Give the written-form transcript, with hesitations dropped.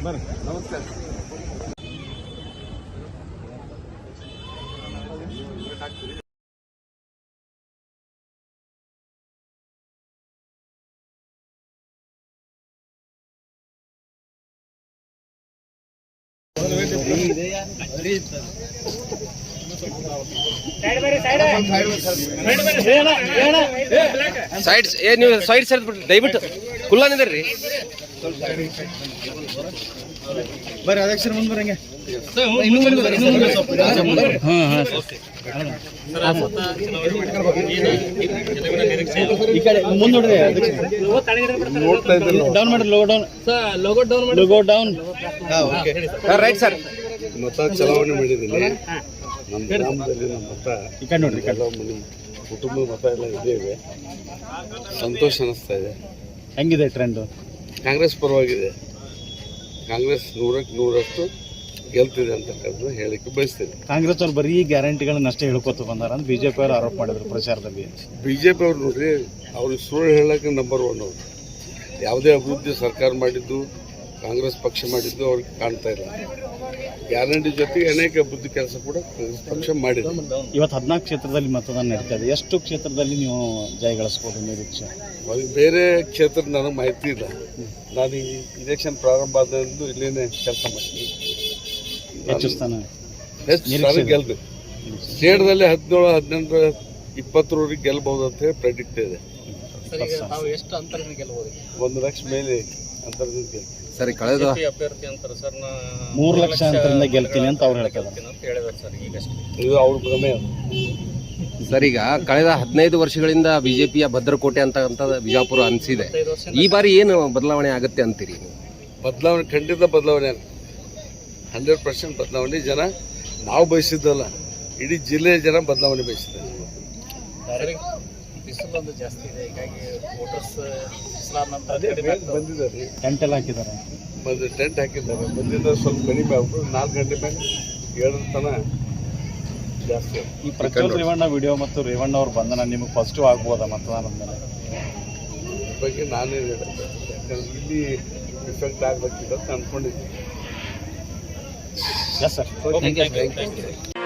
ಬರ್ರಿ ನಮಸ್ಕಾರ. ಸೈಡ್ ನೀವು ಸೈಡ್ ಸೈಡ್ ಬಿಟ್ಟು ದಯವಿಟ್ಟು ಕುಲ್ಲಾನಿದ್ರಿ ಬರ್ರಿ ಅಧ್ಯಕ್ಷರ ಮುಂದೆ ಬರಂಗೆ. ಈ ಕಡೆ ಮುಂದೆ ನೋಡ್ರಿ ಡೌನ್ ಮಾಡ್ರಿ. Logo down right sir. ಮತ ಚಲಾವಣೆ ಮಾಡಿದ್ದೀನಿ. ನಮ್ಮ ಗ್ರಾಮದಲ್ಲಿ ನಮ್ಮ ಮತ ಈ ಕಡೆ ನೋಡ್ರಿ. ಕುಟುಂಬದ ಮತ ಎಲ್ಲ ಇದ್ದೇವೆ. ಸಂತೋಷ ಅನಿಸ್ತಾ ಇದೆ. ಹೆಂಗಿದೆ ಟ್ರೆಂಡ್? ಕಾಂಗ್ರೆಸ್ ಪರವಾಗಿದೆ. ಕಾಂಗ್ರೆಸ್ 100ಕ್ಕೆ 100ರಷ್ಟು ಗೆಲ್ತಿದೆ ಅಂತಕ್ಕಂಥ ಹೇಳಿಕೆ ಬಯಸ್ತೇನೆ. ಕಾಂಗ್ರೆಸ್ ಅವ್ರು ಬರೀ ಗ್ಯಾರಂಟಿಗಳನ್ನ ಅಷ್ಟೇ ಹೇಳ್ಕೊತ ಬಂದಾರ ಅಂತ ಬಿಜೆಪಿ ಅವರು ಆರೋಪ ಮಾಡಿದ್ರು ಪ್ರಚಾರದಲ್ಲಿ. ಬಿಜೆಪಿ ಅವ್ರು ನೋಡ್ರಿ, ಅವ್ರಿಗೆ ಸುಳ್ಳು ಹೇಳಕ್ಕೆ ನಂಬರ್ 1 ಅವರು. ಯಾವುದೇ ಅಭಿವೃದ್ಧಿ ಸರ್ಕಾರ ಮಾಡಿದ್ದು, ಕಾಂಗ್ರೆಸ್ ಪಕ್ಷ ಮಾಡಿದ್ದು ಅವ್ರಿಗೆ ಕಾಣ್ತಾ ಇಲ್ಲ. ಗ್ಯಾರಂಟಿ ಜೊತೆಗೆ ಅನೇಕ ಅಭಿವೃದ್ಧಿ ಕೆಲಸ ಕೂಡ ಕಾಂಗ್ರೆಸ್ ಪಕ್ಷ ಮಾಡಿದೆ. ಇವತ್ತು 14 ಕ್ಷೇತ್ರದಲ್ಲಿ ಮತದಾನ ನಡೀತಾ ಇದೆ. ಎಷ್ಟು ಕ್ಷೇತ್ರದಲ್ಲಿ ನೀವು ಜಯಗಳಿಸ್ಬೋದು ನಿರೀಕ್ಷೆ? ಬೇರೆ ಕ್ಷೇತ್ರದ ನನಗೆ ಮಾಹಿತಿ ಇಲ್ಲ. ನಾನು ಈ ಇಲೆಕ್ಷನ್ ಪ್ರಾರಂಭ ಆದಂದು ಇಲ್ಲೇನೆ ಕೆಲಸ ಮಾಡ್ತೀನಿ. ಹೆಚ್ಚು ಸ್ಥಾನ ಹೆಚ್ಚು ಗೆಲ್ಬೇಕು. ಸ್ಟೇಟ್ದಲ್ಲಿ 17, 18, 20ರವರೆಗೆ ಗೆಲ್ಬಹುದು ಅಂತ ಹೇಳಿ ಪ್ರೆಡಿಕ್ಟ್ ಇದೆ. 1 ಲಕ್ಷ ಮೇಲೆ ಅಂತರದಿಂದ ಗೆಲ್ತೀವಿ. ಸರಿ, ಕಳೆದ 3 ಲಕ್ಷ ಅಂತರಿಂದ ಗೆಲ್ತೀನಿ ಅಂತ ಅವ್ರು ಹೇಳ್ತಾರೆ. ಇದು ಅವ್ರ ಭ್ರಮೆ. ಸರ್, ಈಗ ಕಳೆದ 15 ವರ್ಷಗಳಿಂದ ಬಿಜೆಪಿಯ ಭದ್ರಕೋಟೆ ಅಂತ ಬಿಜಾಪುರ ಅನಿಸಿದೆ. ಈ ಬಾರಿ ಏನು ಬದಲಾವಣೆ ಆಗುತ್ತೆ ಅಂತೀರಿ? ಬದಲಾವಣೆ ಖಂಡಿತ ಬದಲಾವಣೆ ಆಗುತ್ತೆ. 100% ಬದಲಾವಣೆ. ಜನ ನಾವು ಬಯಸಿದ್ದಲ್ಲ, ಇಡೀ ಜಿಲ್ಲೆಯ ಜನ ಬದಲಾವಣೆ ಬಯಸಿದ್ದಾರೆ. ಬಿಸಿಲೊಂದು ಜಾಸ್ತಿ ಇದೆ, ಹೀಗಾಗಿ ವೋಟರ್ಸ್ ಬಂದಿದ್ದಾರೆ. ಟೆಂಟ್ ಎಲ್ಲ ಹಾಕಿದ್ದಾರೆ. ಟೆಂಟ್ ಹಾಕಿದ್ದಾರೆ. ಬಂದಿದ್ದಾರೆ. ಸ್ವಲ್ಪ ಕಡಿಮೆ ಆಗ್ಬೋದು. 4 ಗಂಟೆ ಮೇಲೆ 7 ತನಕ ಜಾಸ್ತಿ. ಈ ಪ್ರಜ್ವಲ್ ರೇವಣ್ಣ ವಿಡಿಯೋ ಮತ್ತು ರೇವಣ್ಣ ಅವ್ರ ಬಂಧನ ನಿಮಗೆ ಪಾಸಿಟಿವ್ ಆಗ್ಬೋದಾ ಮತದಾನದ ಮೇಲೆ? ಈ ಬಗ್ಗೆ ನಾನೇನು ಹೇಳಕ್ಕೆ, ಯಾಕಂದ್ರೆ ಇಲ್ಲಿ ಇಫೆಕ್ಟ್ ಆಗಬೇಕಿದೆ ಅಂತ ಅಂದ್ಕೊಂಡಿದ್ದೀನಿ. Yes sir. Thank you.